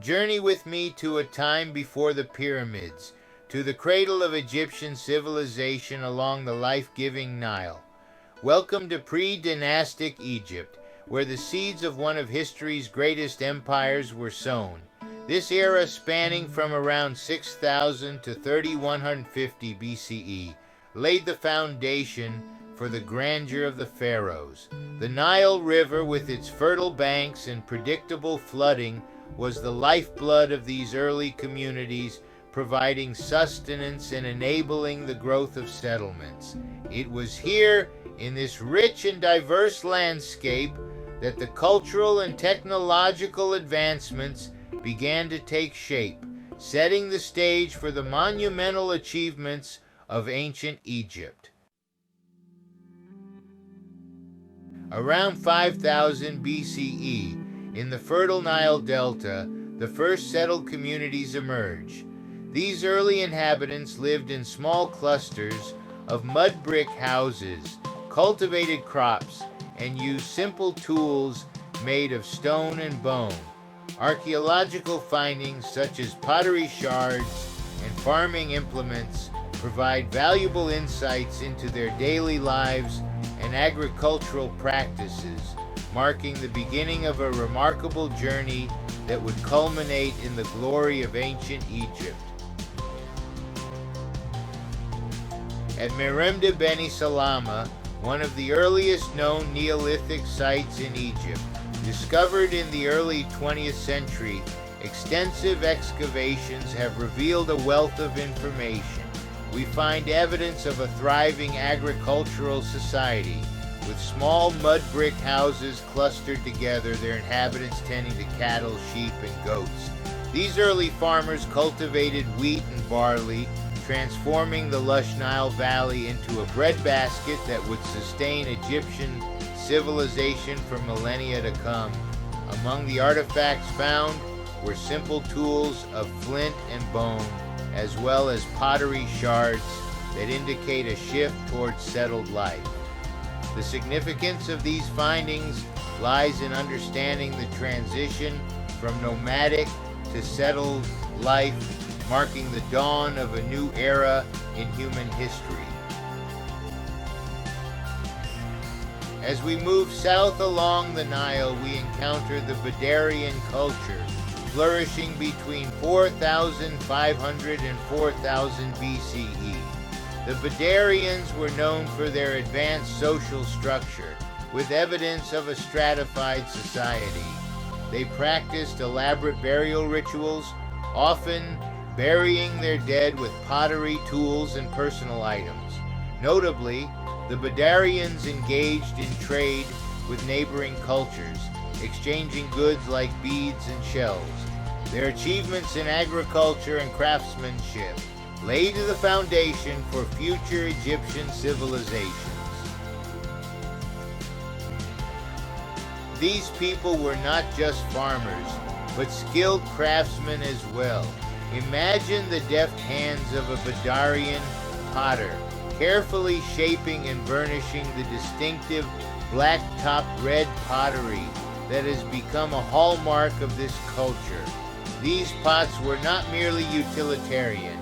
Journey with me to a time before the pyramids, to the cradle of Egyptian civilization along the life-giving Nile. Welcome to Predynastic Egypt, where the seeds of one of history's greatest empires were sown. This era, spanning from around 6000 to 3150 BCE, laid the foundation for the grandeur of the pharaohs. The Nile River, with its fertile banks and predictable flooding, was the lifeblood of these early communities, providing sustenance and enabling the growth of settlements. It was here, in this rich and diverse landscape, that the cultural and technological advancements began to take shape, setting the stage for the monumental achievements of ancient Egypt. Around 5000 BCE, in the fertile Nile Delta, the first settled communities emerged. These early inhabitants lived in small clusters of mud brick houses, cultivated crops, and used simple tools made of stone and bone. Archaeological findings such as pottery shards and farming implements provide valuable insights into their daily lives and agricultural practices, marking the beginning of a remarkable journey that would culminate in the glory of ancient Egypt. At Meremde Beni Salama, one of the earliest known Neolithic sites in Egypt, discovered in the early 20th century, extensive excavations have revealed a wealth of information. We find evidence of a thriving agricultural society, with small mud brick houses clustered together, their inhabitants tending to cattle, sheep, and goats. These early farmers cultivated wheat and barley, transforming the lush Nile Valley into a breadbasket that would sustain Egyptian civilization for millennia to come. Among the artifacts found were simple tools of flint and bone, as well as pottery shards that indicate a shift towards settled life. The significance of these findings lies in understanding the transition from nomadic to settled life, marking the dawn of a new era in human history. As we move south along the Nile, we encounter the Badarian culture, flourishing between 4500 and 4000 BCE. The Badarians were known for their advanced social structure, with evidence of a stratified society. They practiced elaborate burial rituals, often burying their dead with pottery, tools, and personal items. Notably, the Badarians engaged in trade with neighboring cultures, exchanging goods like beads and shells. Their achievements in agriculture and craftsmanship laid the foundation for future Egyptian civilizations. These people were not just farmers, but skilled craftsmen as well. Imagine the deft hands of a Badarian potter, carefully shaping and burnishing the distinctive black-topped red pottery that has become a hallmark of this culture. These pots were not merely utilitarian,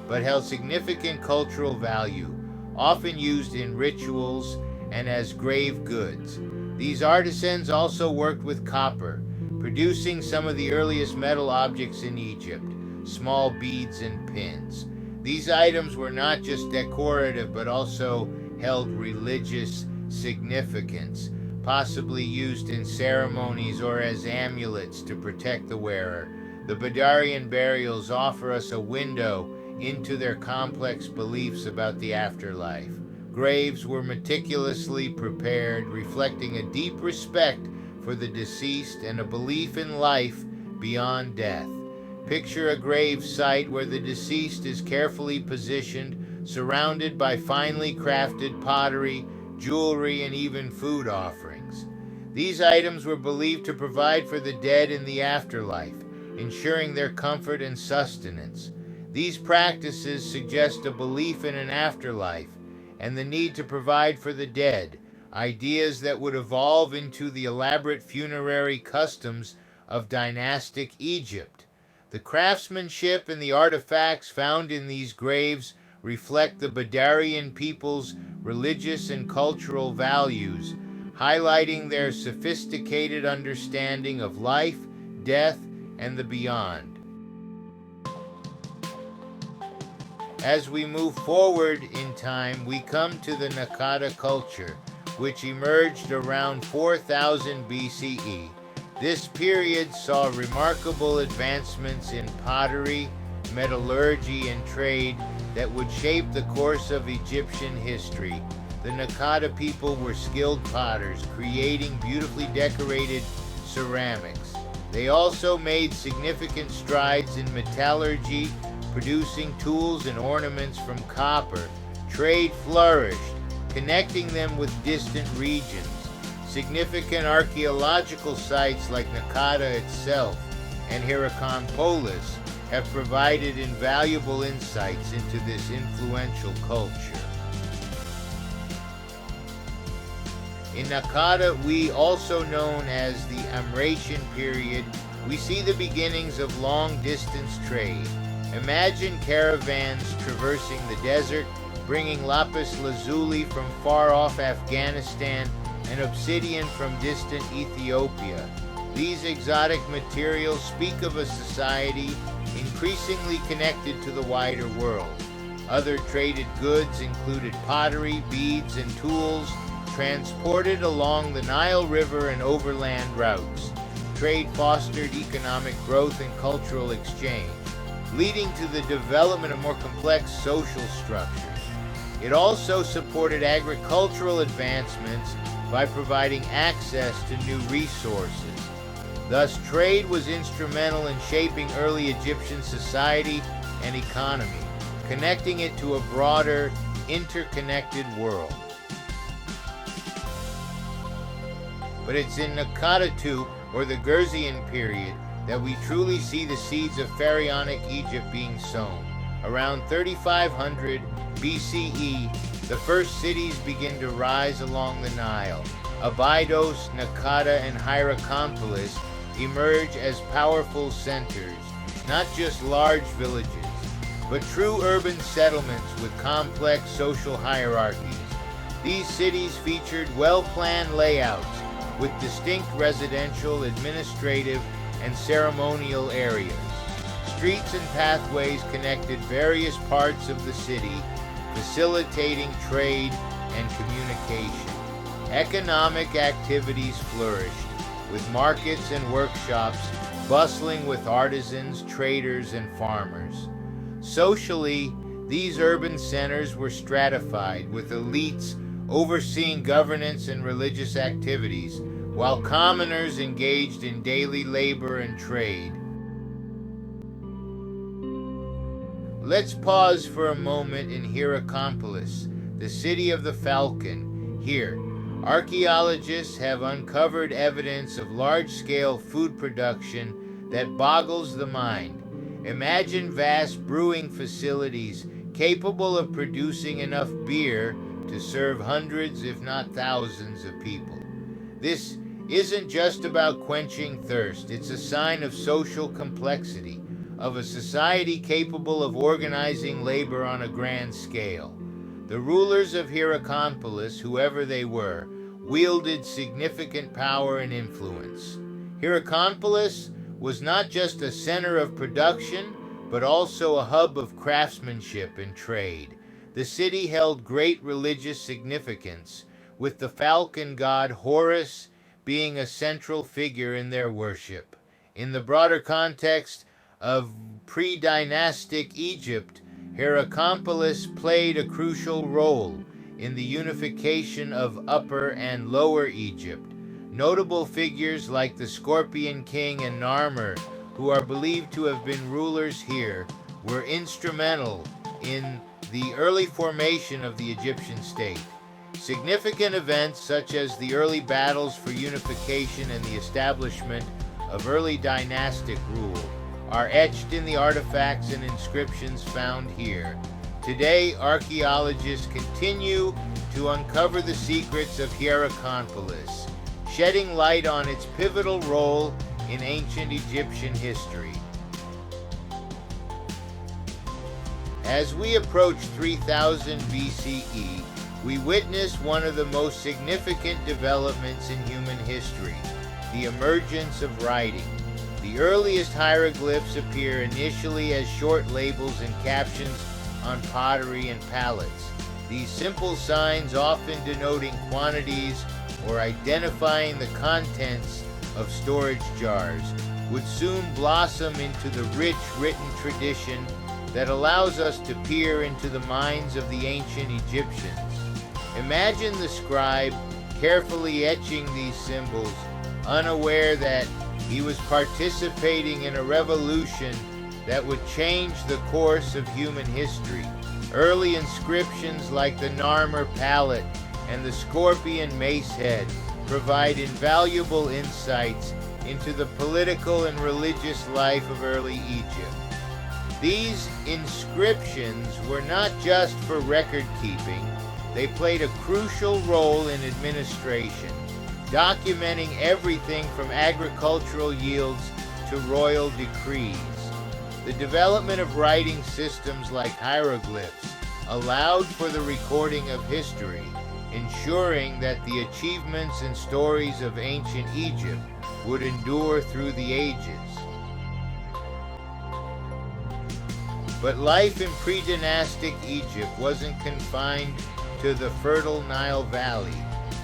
but held significant cultural value, often used in rituals and as grave goods. These artisans also worked with copper, producing some of the earliest metal objects in Egypt, small beads and pins. These items were not just decorative, but also held religious significance, possibly used in ceremonies or as amulets to protect the wearer. The Badarian burials offer us a window into their complex beliefs about the afterlife. Graves were meticulously prepared, reflecting a deep respect for the deceased and a belief in life beyond death. Picture a grave site where the deceased is carefully positioned, surrounded by finely crafted pottery, jewelry, and even food offerings. These items were believed to provide for the dead in the afterlife, ensuring their comfort and sustenance. These practices suggest a belief in an afterlife and the need to provide for the dead, ideas that would evolve into the elaborate funerary customs of dynastic Egypt. The craftsmanship and the artifacts found in these graves reflect the Badarian people's religious and cultural values, highlighting their sophisticated understanding of life, death, and the beyond. As we move forward in time, we come to the Naqada culture, which emerged around 4000 BCE. This period saw remarkable advancements in pottery, metallurgy, and trade that would shape the course of Egyptian history. The Naqada people were skilled potters, creating beautifully decorated ceramics. They also made significant strides in metallurgy, producing tools and ornaments from copper. Trade flourished, connecting them with distant regions. Significant archaeological sites like Naqada itself and Hierakonpolis have provided invaluable insights into this influential culture. In Naqada, also known as the Amratian period, we see the beginnings of long-distance trade. Imagine caravans traversing the desert, bringing lapis lazuli from far-off Afghanistan and obsidian from distant Ethiopia. These exotic materials speak of a society increasingly connected to the wider world. Other traded goods included pottery, beads, and tools transported along the Nile River and overland routes. Trade fostered economic growth and cultural exchange, leading to the development of more complex social structures. It also supported agricultural advancements by providing access to new resources. Thus, trade was instrumental in shaping early Egyptian society and economy, connecting it to a broader, interconnected world. But it's in Naqada II, or the Gurzian period, that we truly see the seeds of pharaonic Egypt being sown. Around 3500 BCE, the first cities begin to rise along the Nile. Abydos, Naqada, and Hierakonpolis emerge as powerful centers, not just large villages, but true urban settlements with complex social hierarchies. These cities featured well-planned layouts with distinct residential, administrative, and ceremonial areas. Streets and pathways connected various parts of the city, facilitating trade and communication. Economic activities flourished, with markets and workshops bustling with artisans, traders, and farmers. Socially, these urban centers were stratified, with elites overseeing governance and religious activities, while commoners engaged in daily labor and trade. Let's pause for a moment in Hierakonpolis, the city of the Falcon. Here, archaeologists have uncovered evidence of large-scale food production that boggles the mind. Imagine vast brewing facilities capable of producing enough beer to serve hundreds, if not thousands, of people. This isn't just about quenching thirst, it's a sign of social complexity, of a society capable of organizing labor on a grand scale. The rulers of Hierakonpolis, whoever they were, wielded significant power and influence. Hierakonpolis was not just a center of production, but also a hub of craftsmanship and trade. The city held great religious significance, with the falcon god Horus being a central figure in their worship. In the broader context of Predynastic Egypt, Hierakonpolis played a crucial role in the unification of Upper and Lower Egypt. Notable figures like the Scorpion King and Narmer, who are believed to have been rulers here, were instrumental in the early formation of the Egyptian state. Significant events such as the early battles for unification and the establishment of early dynastic rule are etched in the artifacts and inscriptions found here. Today, archaeologists continue to uncover the secrets of Hierakonpolis, shedding light on its pivotal role in ancient Egyptian history. As we approach 3000 BCE, we witness one of the most significant developments in human history, the emergence of writing. The earliest hieroglyphs appear initially as short labels and captions on pottery and pallets. These simple signs, often denoting quantities or identifying the contents of storage jars, would soon blossom into the rich written tradition that allows us to peer into the minds of the ancient Egyptians. Imagine the scribe carefully etching these symbols, unaware that he was participating in a revolution that would change the course of human history. Early inscriptions like the Narmer palette and the scorpion mace head provide invaluable insights into the political and religious life of early Egypt. These inscriptions were not just for record keeping, they played a crucial role in administration, documenting everything from agricultural yields to royal decrees. The development of writing systems like hieroglyphs allowed for the recording of history, ensuring that the achievements and stories of ancient Egypt would endure through the ages. But life in pre-dynastic Egypt wasn't confined to the fertile Nile Valley.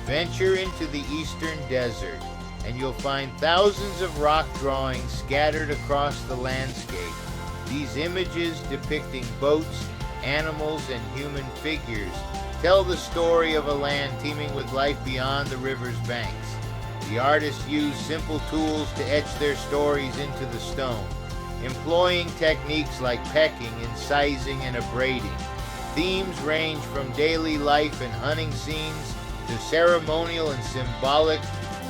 Venture into the eastern desert, and you'll find thousands of rock drawings scattered across the landscape. These images depicting boats, animals, and human figures tell the story of a land teeming with life beyond the river's banks. The artists used simple tools to etch their stories into the stone, employing techniques like pecking, incising, and abrading. Themes range from daily life and hunting scenes to ceremonial and symbolic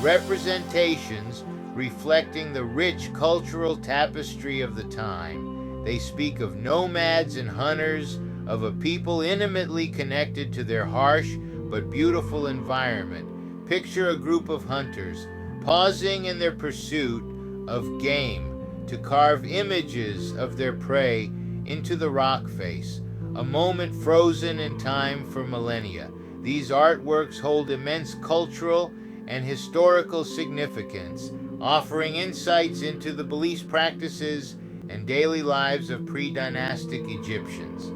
representations reflecting the rich cultural tapestry of the time. They speak of nomads and hunters, of a people intimately connected to their harsh but beautiful environment. Picture a group of hunters pausing in their pursuit of game to carve images of their prey into the rock face, a moment frozen in time for millennia. These artworks hold immense cultural and historical significance, offering insights into the beliefs, practices, and daily lives of pre-dynastic Egyptians.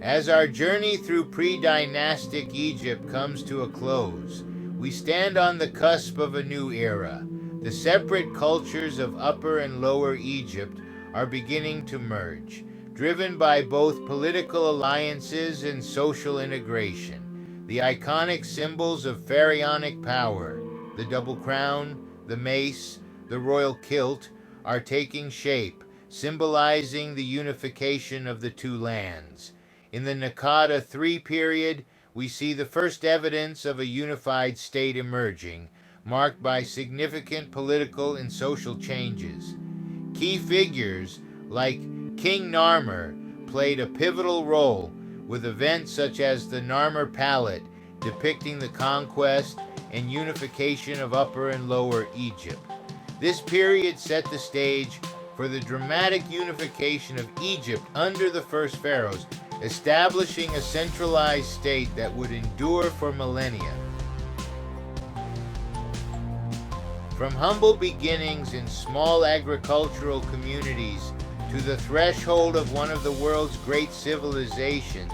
As our journey through pre-dynastic Egypt comes to a close, we stand on the cusp of a new era. The separate cultures of Upper and Lower Egypt are beginning to merge, driven by both political alliances and social integration. The iconic symbols of pharaonic power, the double crown, the mace, the royal kilt, are taking shape, symbolizing the unification of the two lands. In the Naqada III period, we see the first evidence of a unified state emerging, marked by significant political and social changes. Key figures like King Narmer played a pivotal role, with events such as the Narmer palette depicting the conquest and unification of Upper and Lower Egypt. This period set the stage for the dramatic unification of Egypt under the first pharaohs, establishing a centralized state that would endure for millennia. From humble beginnings in small agricultural communities to the threshold of one of the world's great civilizations,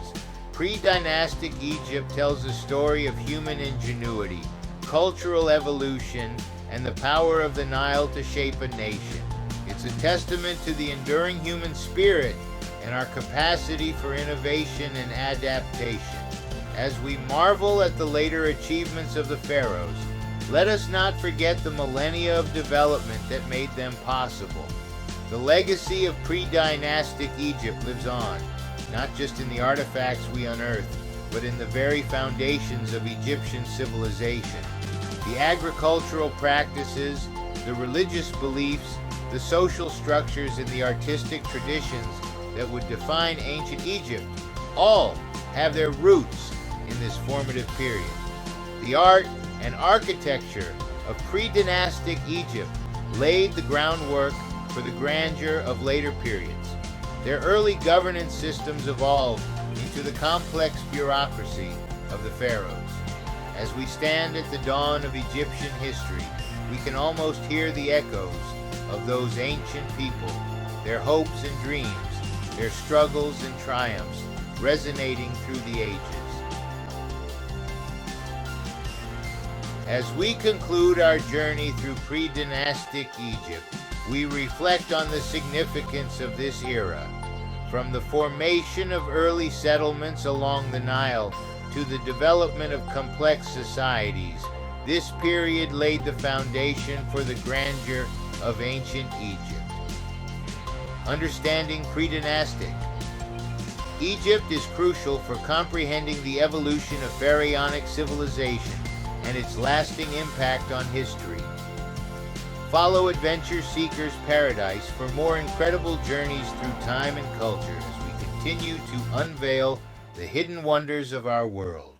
pre-dynastic Egypt tells a story of human ingenuity, cultural evolution, and the power of the Nile to shape a nation. It's a testament to the enduring human spirit and our capacity for innovation and adaptation. As we marvel at the later achievements of the pharaohs, let us not forget the millennia of development that made them possible. The legacy of pre-dynastic Egypt lives on, not just in the artifacts we unearth, but in the very foundations of Egyptian civilization. The agricultural practices, the religious beliefs, the social structures, and the artistic traditions that would define ancient Egypt all have their roots in this formative period. The art and architecture of pre-dynastic Egypt laid the groundwork for the grandeur of later periods. Their early governance systems evolved into the complex bureaucracy of the pharaohs. As we stand at the dawn of Egyptian history, we can almost hear the echoes of those ancient people, their hopes and dreams, their struggles and triumphs, resonating through the ages. As we conclude our journey through Predynastic Egypt, we reflect on the significance of this era. From the formation of early settlements along the Nile to the development of complex societies, this period laid the foundation for the grandeur of ancient Egypt. Understanding Predynastic Egypt is crucial for comprehending the evolution of pharaonic civilization and its lasting impact on history. Follow Adventure Seeker's Paradise for more incredible journeys through time and culture as we continue to unveil the hidden wonders of our world.